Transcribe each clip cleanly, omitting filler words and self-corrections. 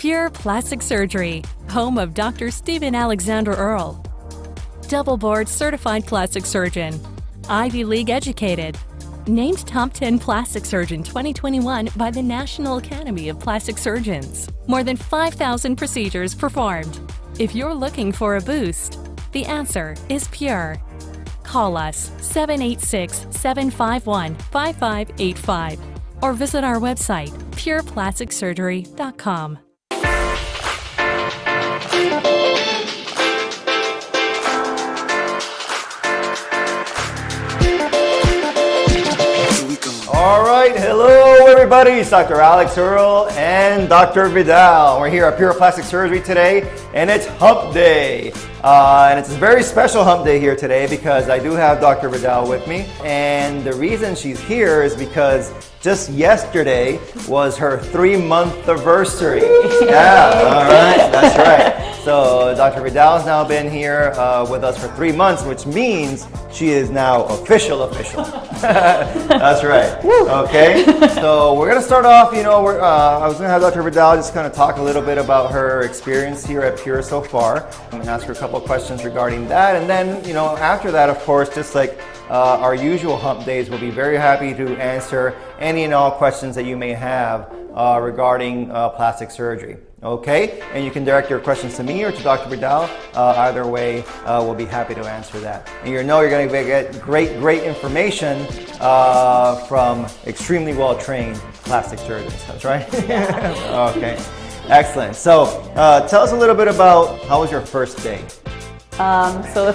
Pure Plastic Surgery, home of Dr. Stephen Alexander Earle. Double board certified plastic surgeon, Ivy League educated, named Top 10 Plastic Surgeon 2021 by the National Academy of Plastic Surgeons. More than 5,000 procedures performed. If you're looking for a boost, the answer is Pure. Call us 786-751-5585 or visit our website, pureplasticsurgery.com. All right, hello everybody, it's Dr. Alex Earle and Dr. Vidal. We're here at Pure Plastic Surgery today, and it's Hump Day. And it's a very special Hump Day here today because I do have Dr. Vidal with me. And the reason she's here is because just yesterday was her 3-month anniversary. Yeah, all right, that's right. So Dr. Vidal's now been here with us for 3 months, which means she is now official. That's right. Okay, so we're gonna start off. I was gonna have Dr. Vidal just kind of talk a little bit about her experience here at Pure so far, and ask her a couple of questions regarding that. And then, after that, of course, just like our usual Hump Days, we'll be very happy to answer any and all questions that you may have regarding plastic surgery. Okay, and you can direct your questions to me or to Dr. Vidal. Either way, we'll be happy to answer that. And you're going to get great information from extremely well-trained plastic surgeons. That's right? Okay, excellent. So tell us a little bit about how was your first day? So the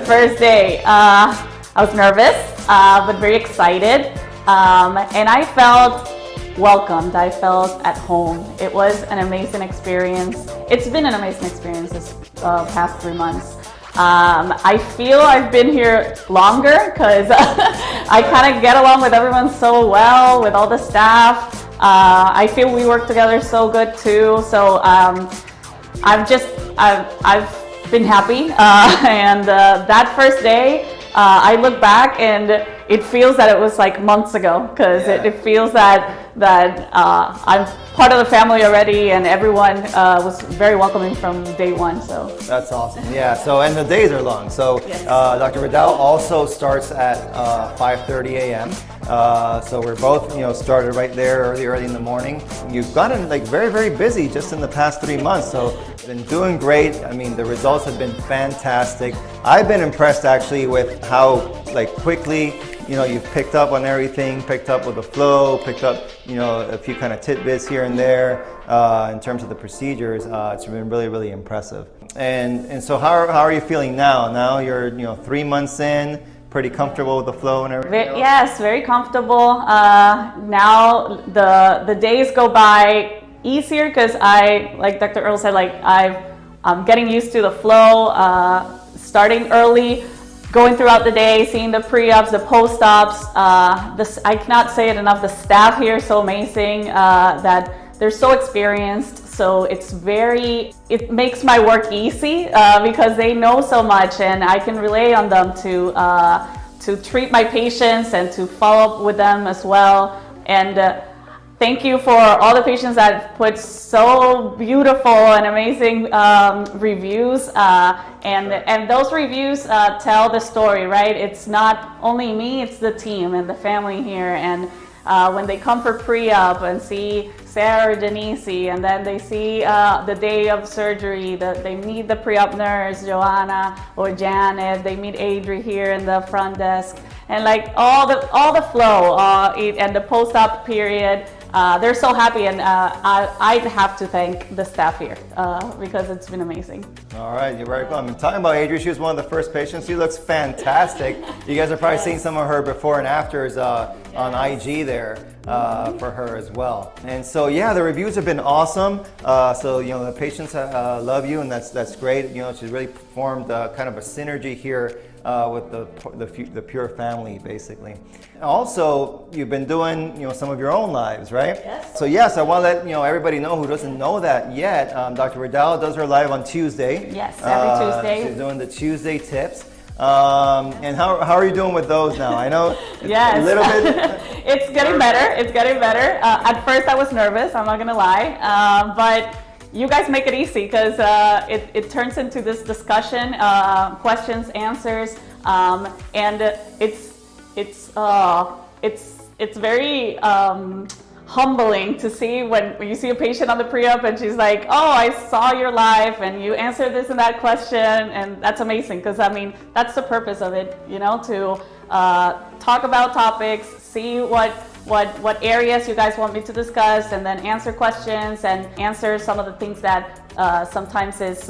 first day, I was nervous, but very excited. And I felt welcomed. I felt at home. It was an amazing experience. It's been an amazing experience this past 3 months. I feel I've been here longer because I kind of get along with everyone so well, with all the staff. I feel we work together so good too. So I've been happy. And that first day, I look back and it feels that it was like months ago because it feels that I'm part of the family already, and everyone was very welcoming from day one. So that's awesome. Yeah. So and the days are long. So yes. Dr. Vidal also starts at 5:30 a.m. So we're both started right there early in the morning. You've gotten very busy just in the past 3 months. So been doing great. I mean, the results have been fantastic. I've been impressed actually with how quickly you've picked up on everything, picked up with the flow, picked up a few kind of tidbits here and there in terms of the procedures. It's been really impressive. And so how are you feeling now? Now you're 3 months in, pretty comfortable with the flow and everything? Yes, very comfortable. Now the days go by easier because like Dr. Earle said, I'm getting used to the flow, starting early, going throughout the day, seeing the pre-ops, the post-ops. I cannot say it enough. The staff here is so amazing that they're so experienced. So it makes my work easy because they know so much, and I can rely on them to treat my patients and to follow up with them as well. And thank you for all the patients that put so beautiful and amazing reviews, and those reviews tell the story, right? It's not only me, it's the team and the family here. And when they come for pre-op and see Sarah or Denise, and then they see the day of surgery, they meet the pre-op nurse, Joanna or Janet, they meet Adri here in the front desk, and all the flow and the post-op period. They're so happy, and I'd have to thank the staff here because it's been amazing. All right, you're very welcome. Talking about Adri, she was one of the first patients. She looks fantastic. You guys have probably seen some of her before and afters on IG there for her as well. And so yeah, the reviews have been awesome. So the patients love you, and that's great. She's really formed kind of a synergy here with the Pure family, basically. Also, you've been doing some of your own lives, right? Yes. So yes, I want to let everybody know who doesn't know that yet. Dr. Vidal does her live on Tuesday. Yes, every Tuesday. She's doing the Tuesday tips. And how are you doing with those now? I know Yes. a little bit. It's getting better. It's getting better. At first, I was nervous. I'm not gonna lie, but you guys make it easy because it turns into this discussion, questions, answers, and it's very humbling to see when you see a patient on the pre-op and she's like, oh, I saw your live and you answered this and that question, and that's amazing because I mean that's the purpose of it, you know, to talk about topics, see what areas you guys want me to discuss, and then answer questions and answer some of the things that sometimes it's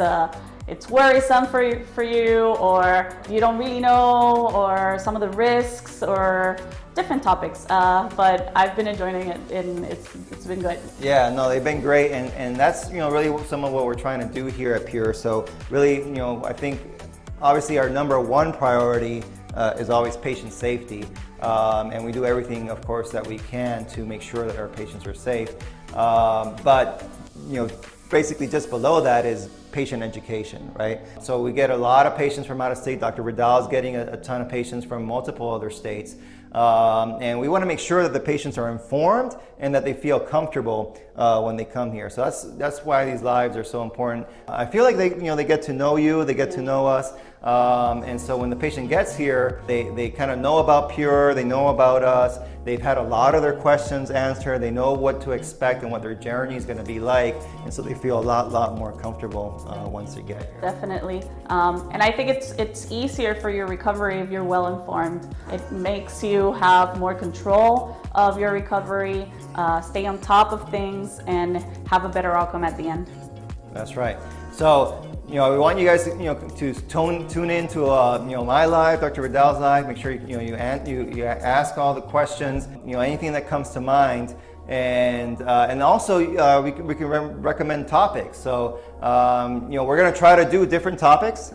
worrisome for you, or you don't really know, or some of the risks or different topics. But I've been enjoying it, and it's been good. Yeah, no, they've been great, and that's really some of what we're trying to do here at Pure. So really, I think obviously our number one priority is always patient safety, and we do everything, of course, that we can to make sure that our patients are safe. But basically just below that is patient education, right? So we get a lot of patients from out of state. Dr. Vidal is getting a ton of patients from multiple other states. And we want to make sure that the patients are informed and that they feel comfortable when they come here. So that's why these lives are so important. I feel like they get to know you, they get to know us. And so when the patient gets here, they kind of know about Pure, they know about us, they've had a lot of their questions answered, they know what to expect and what their journey is going to be like, and so they feel a lot more comfortable once they get here. Definitely. And I think it's easier for your recovery if you're well informed. It makes you have more control of your recovery, stay on top of things, and have a better outcome at the end. That's right. So, we want you guys to tune in to my live, Dr. Vidal's live. Make sure you ask all the questions, anything that comes to mind, and also we can recommend topics. So we're going to try to do different topics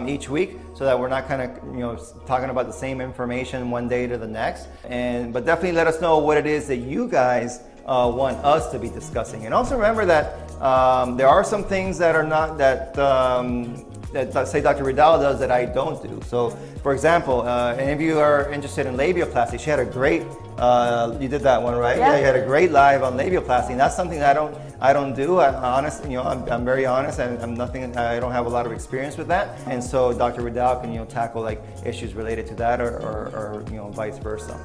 each week, so that we're not kind of talking about the same information one day to the next. But definitely let us know what it is that you guys want us to be discussing. And also remember that there are some things that are not that say Dr. Vidal does that I don't do. So, for example, any of you are interested in labioplasty, she had a great. You did that one, right? Yeah. You had a great live on labioplasty, and that's something that I don't do. I'm very honest, and I don't have a lot of experience with that. And so Dr. Vidal can tackle like issues related to that, or vice versa.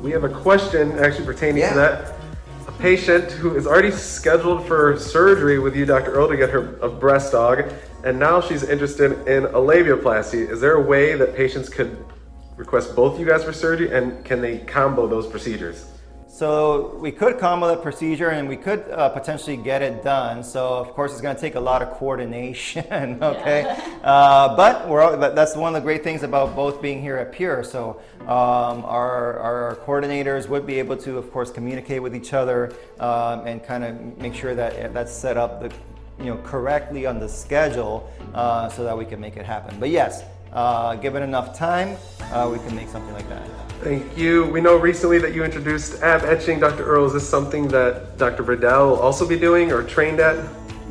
We have a question actually pertaining to that. A patient who is already scheduled for surgery with you, Dr. Earl, to get her a breast aug, and now she's interested in a labioplasty. Is there a way that patients could request both you guys for surgery, and can they combo those procedures? So we could combo the procedure, and we could potentially get it done. So of course it's going to take a lot of coordination, okay? Yeah. But that's one of the great things about both being here at Pure. So our coordinators would be able to, of course, communicate with each other and kind of make sure that that's set up correctly on the schedule so that we can make it happen. But yes, given enough time, we can make something like that. Thank you. We know recently that you introduced ab etching, Dr. Earl. Is this something that Dr. Vidal will also be doing or trained at?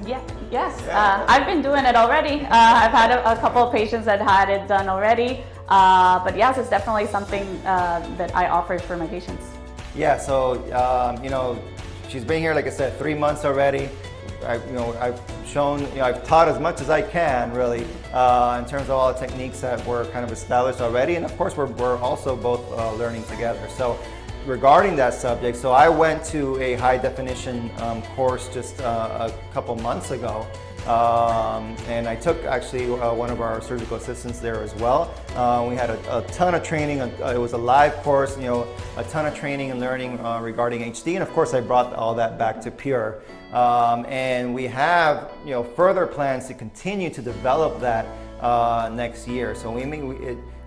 Yes. I've been doing it already. I've had a couple of patients that had it done already. But yes, it's definitely something that I offer for my patients. Yeah, so, she's been here, like I said, 3 months already. I've shown, I've taught as much as I can, really, in terms of all the techniques that were kind of established already. And of course, we're also both learning together. So regarding that subject, so I went to a high definition course just a couple months ago. And I took actually one of our surgical assistants there as well. We had a ton of training. It was a live course, a ton of training and learning regarding HD. And of course, I brought all that back to Pure. And we have, further plans to continue to develop that next year. So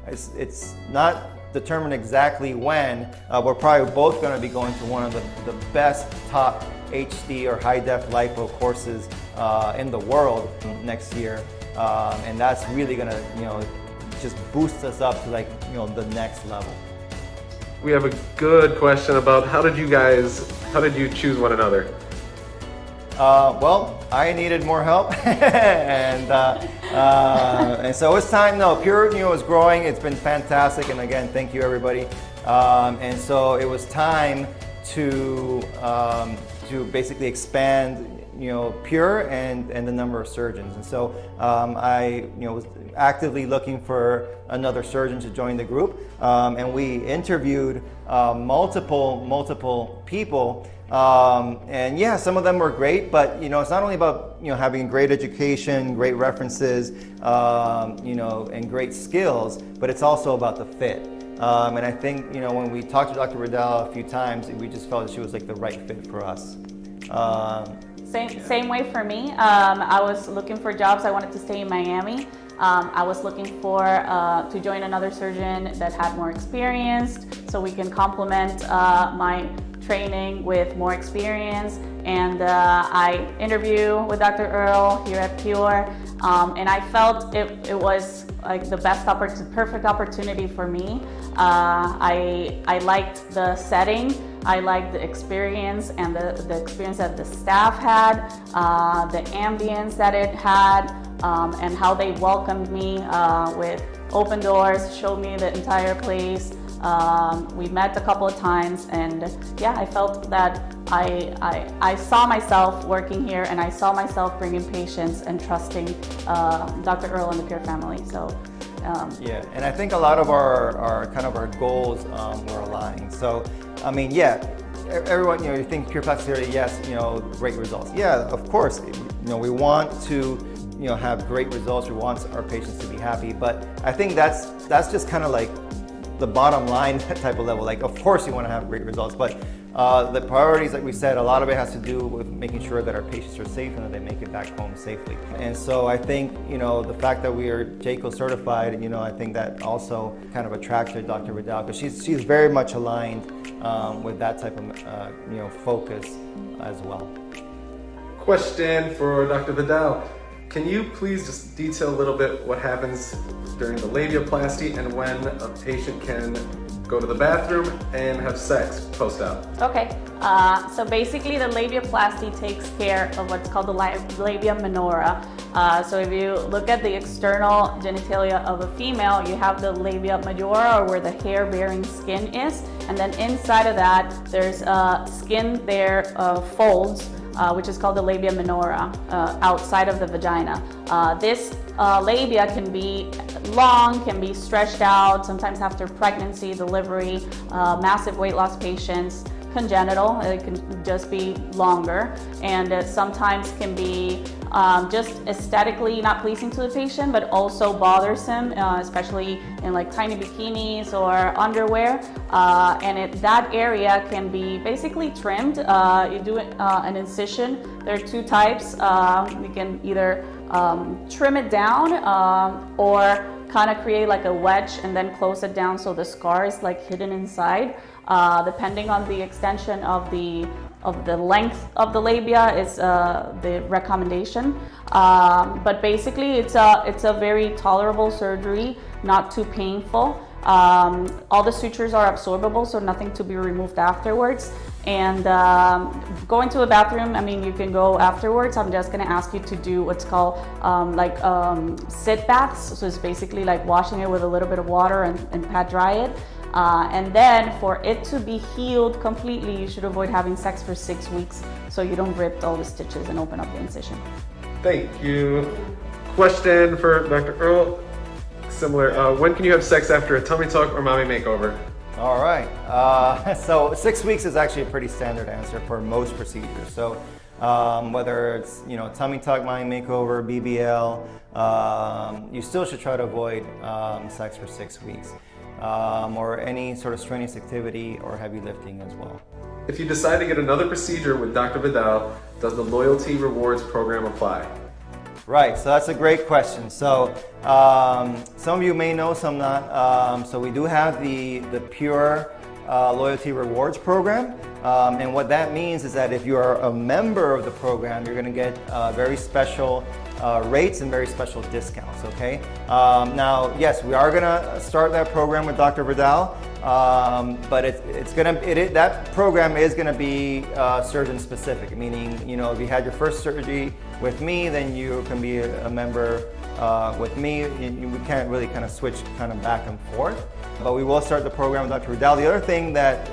it's not determined exactly when. We're probably both going to be going to one of the best top HD or high def lipo courses in the world next year, and that's really going to just boost us up to the next level. We have a good question about how did you choose one another? Well, I needed more help, and And so it's time. No, Pure, is growing. It's been fantastic, and again, thank you everybody. And so it was time to basically expand, Pure and the number of surgeons. And so I, was actively looking for another surgeon to join the group, and we interviewed multiple people. And yeah, some of them were great, but it's not only about having great education, great references, and great skills, but it's also about the fit. And I think when we talked to Dr. Riddell a few times, we just felt that she was like the right fit for us. Same way for me. I was looking for jobs. I wanted to stay in Miami. I was looking for to join another surgeon that had more experience, so we can complement my training with more experience. And I interviewed with Dr. Earl here at Pure, and I felt it was like the perfect opportunity for me. I liked the setting. I liked the experience and the experience that the staff had, the ambience that it had, and how they welcomed me with open doors, showed me the entire place. We met a couple of times, and yeah, I felt that I saw myself working here, and I saw myself bringing patients and trusting Dr. Earl and the Pure family. So. Yeah, and I think a lot of our kind of our goals were aligned. So, I mean, yeah, everyone, you think Pure Plastic Surgery, yes, great results. Yeah, of course, we want to, have great results. We want our patients to be happy, but I think that's just kind of like the bottom line type of level. Like, of course, you want to have great results, but the priorities, like we said, a lot of it has to do with making sure that our patients are safe and that they make it back home safely. And so I think, the fact that we are JCAHO certified, I think that also kind of attracted Dr. Riddell, because she's very much aligned with that type of, focus as well. Question for Dr. Vidal. Can you please just detail a little bit what happens during the labiaplasty and when a patient can go to the bathroom and have sex post-op? Okay, so basically the labiaplasty takes care of what's called the labia minora. So if you look at the external genitalia of a female, you have the labia majora, or where the hair-bearing skin is, and then inside of that there's skin there, folds, which is called the labia minora, outside of the vagina. This labia can be long, can be stretched out, sometimes after pregnancy, delivery, massive weight loss patients, congenital, it can just be longer, and sometimes can be just aesthetically not pleasing to the patient, but also bothersome, especially in like tiny bikinis or underwear. And that area can be basically trimmed. You do an incision. There are two types. You can either trim it down or kind of create like a wedge and then close it down so the scar is like hidden inside. Depending on the extension of the length of the labia is the recommendation. But basically it's a very tolerable surgery, not too painful. All the sutures are absorbable, so nothing to be removed afterwards. And going to a bathroom, I mean, you can go afterwards. I'm just gonna ask you to do what's called sit baths. So it's basically like washing it with a little bit of water and pat dry it. And then for it to be healed completely, you should avoid having sex for 6 weeks so you don't rip all the stitches and open up the incision. Thank you. Question for Dr. Earl. Similar, when can you have sex after a tummy tuck or mommy makeover? All right, so 6 weeks is actually a pretty standard answer for most procedures. So whether it's tummy tuck, mommy makeover, BBL, you still should try to avoid sex for 6 weeks. Or any sort of strenuous activity or heavy lifting as well. If you decide to get another procedure with Dr. Vidal, does the Loyalty Rewards program apply? Right, so that's a great question. So some of you may know, some not. So we do have the Pure Loyalty Rewards program. And what that means is that if you are a member of the program, you're going to get very special rates and very special discounts, okay? Now, yes, we are gonna start that program with Dr. Vidal, but that program is gonna be surgeon specific, meaning, if you had your first surgery with me, then you can be a member with me, we can't really kind of switch kind of back and forth. But we will start the program with Dr. Vidal. The other thing that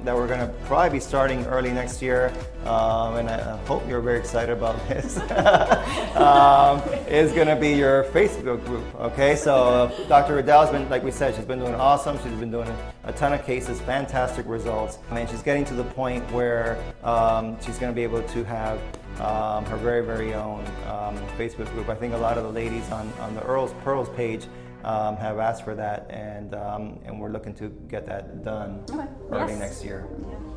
that we're going to probably be starting early next year, and I hope you're very excited about this, is going to be your Facebook group. Okay, so Dr. Vidal's been, like we said, she's been doing awesome. She's been doing a ton of cases, fantastic results, and she's getting to the point where she's going to be able to have her very own Facebook group. I think a lot of the ladies on the Pearls page have asked for that, and we're looking to get that done early next year.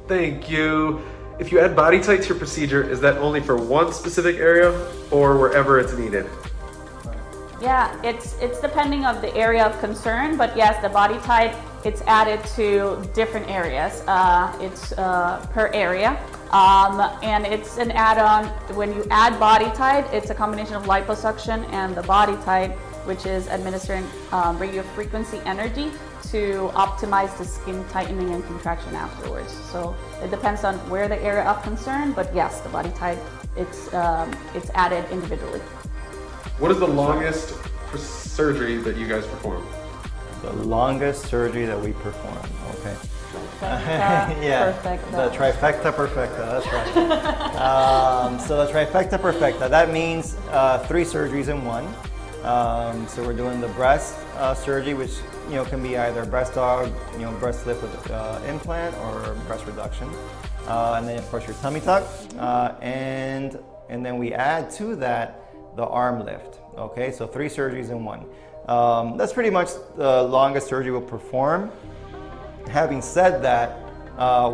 Thank you. If you add BodyTite to your procedure, is that only for one specific area or wherever it's needed? Yeah, it's depending on the area of concern, but yes, the BodyTite, it's added to different areas. It's per area. And it's an add-on. When you add BodyTite, it's a combination of liposuction and the BodyTite, which is administering radio frequency energy to optimize the skin tightening and contraction afterwards. So it depends on where the area of concern, but yes, the BodyTite, it's added individually. What is the longest surgery that you guys perform? The longest surgery that we perform. Okay. Yeah, perfecta. The trifecta perfecta, that's right. So the trifecta perfecta, that means 3 surgeries in one. So we're doing the breast surgery, which can be either breast aug, breast lift with implant, or breast reduction. And then of course your tummy tuck, and then we add to that the arm lift. Okay, so 3 surgeries in one. That's pretty much the longest surgery we'll perform. Having said that,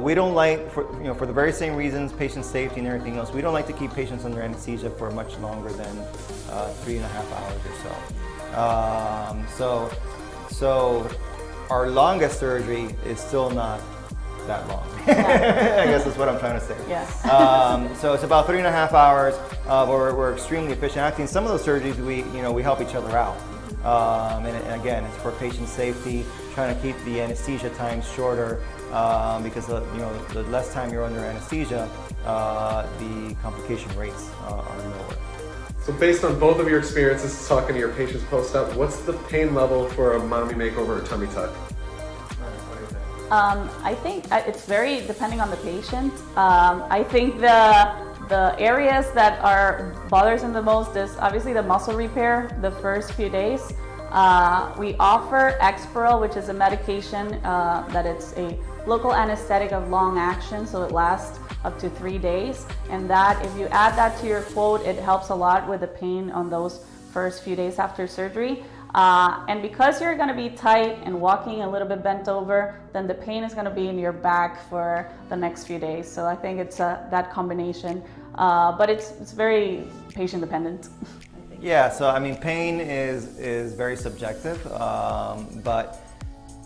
we don't like, for the very same reasons, patient safety and everything else, we don't like to keep patients under anesthesia for much longer than 3.5 hours or so. So our longest surgery is still not that long. I guess that's what I'm trying to say. Yes. So it's about 3.5 hours. We're extremely efficient. Actually, in some of those surgeries, we help each other out. And again, it's for patient safety, trying to keep the anesthesia time shorter, because the less time you're under anesthesia, the complication rates are lower. So based on both of your experiences talking to your patients post-op, what's the pain level for a mommy makeover or tummy tuck? I think it's very depending on the patient. I think the areas that are bothersome the most is obviously the muscle repair the first few days. We offer Exparel, which is a medication that it's a local anesthetic of long action, so it lasts up to 3 days. And that, if you add that to your quote, it helps a lot with the pain on those first few days after surgery. And because you're going to be tight and walking a little bit bent over, then the pain is going to be in your back for the next few days. So I think it's that combination, but it's very patient dependent. Yeah, so I mean, pain is very subjective, but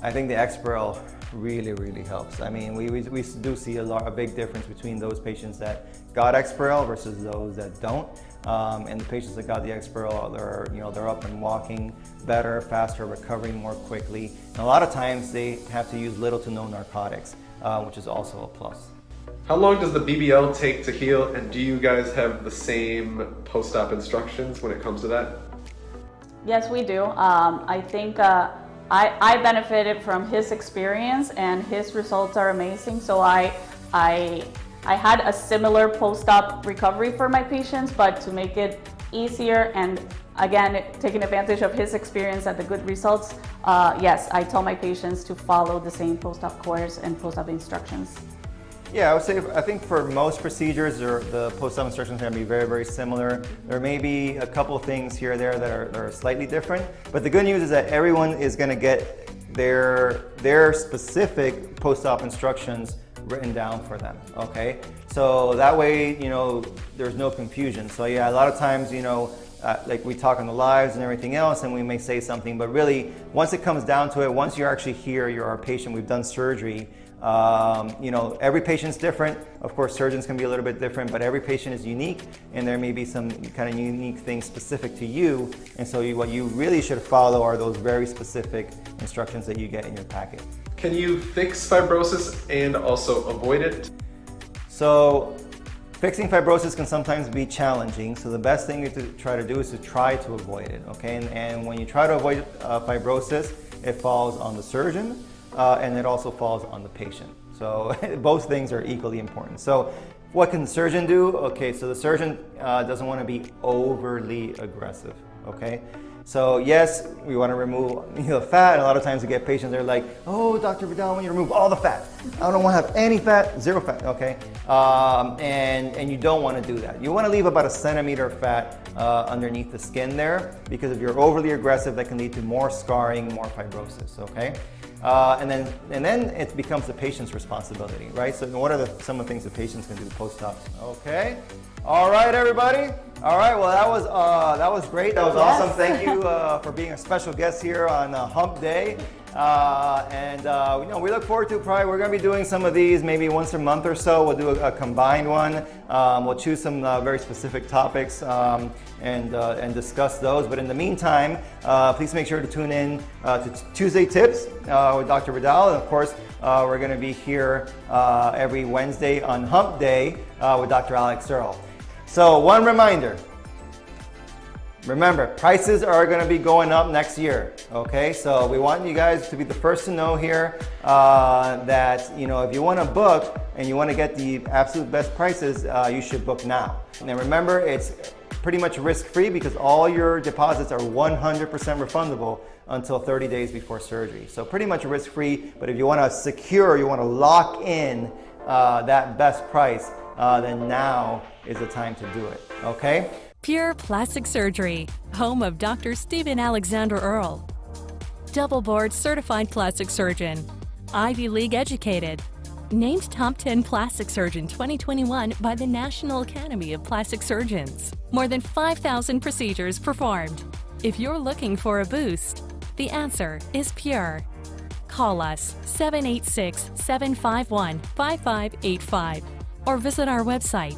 I think the Exparel really helps. I mean, we do see a big difference between those patients that got Exparel versus those that don't. And the patients that got the Exparel, they're up and walking better, faster, recovering more quickly. And a lot of times they have to use little to no narcotics, which is also a plus. How long does the BBL take to heal, and do you guys have the same post-op instructions when it comes to that? Yes, we do. I think I benefited from his experience, and his results are amazing. So I had a similar post-op recovery for my patients, but to make it easier and again, taking advantage of his experience and the good results, yes, I tell my patients to follow the same post-op course and post-op instructions. Yeah, I would say, I think for most procedures, the post-op instructions are going to be very similar. There may be a couple of things here or there that are slightly different, but the good news is that everyone is going to get their specific post-op instructions written down for them, okay? So that way, there's no confusion. So yeah, a lot of times, like we talk on the lives and everything else, and we may say something, but really, once it comes down to it, once you're actually here, you're our patient, we've done surgery, every patient's different. Of course, surgeons can be a little bit different, but every patient is unique, and there may be some kind of unique things specific to you. And so what you really should follow are those very specific instructions that you get in your packet. Can you fix fibrosis and also avoid it? So Fixing fibrosis can sometimes be challenging, so the best thing to try to do is to try to avoid it, okay? And when you try to avoid fibrosis, it falls on the surgeon and it also falls on the patient. So both things are equally important. So what can the surgeon do? Okay, so the surgeon doesn't want to be overly aggressive, okay? So yes, we want to remove fat, and a lot of times we get patients, they're like, oh, Dr. Vidal, I want you to remove all the fat. I don't want to have any fat, zero fat, okay? And you don't want to do that. You want to leave about 1 centimeter of fat underneath the skin there, because if you're overly aggressive, that can lead to more scarring, more fibrosis, okay? And then it becomes the patient's responsibility, right? So what are some of the things the patients can do post-op? Okay. All right, everybody. All right. Well, that was great. That was awesome. Thank you for being a special guest here on Hump Day. We look forward to we're going to be doing some of these maybe once a month or so. We'll do a combined one. We'll choose some very specific topics and discuss those. But in the meantime, please make sure to tune in to Tuesday Tips with Dr. Vidal. And of course, we're going to be here every Wednesday on Hump Day with Dr. Alex Earl. So one reminder. Remember, prices are going to be going up next year, okay? So we want you guys to be the first to know here that, if you want to book and you want to get the absolute best prices, you should book now. And remember, it's pretty much risk-free because all your deposits are 100% refundable until 30 days before surgery. So pretty much risk-free, but if you want to secure, you want to lock in that best price, then now is the time to do it, okay? Pure Plastic Surgery, home of Dr. Stephen Alexander Earl. Double board certified plastic surgeon, Ivy League educated, named Top 10 Plastic Surgeon 2021 by the National Academy of Plastic Surgeons. More than 5,000 procedures performed. If you're looking for a boost, the answer is Pure. Call us 786-751-5585 or visit our website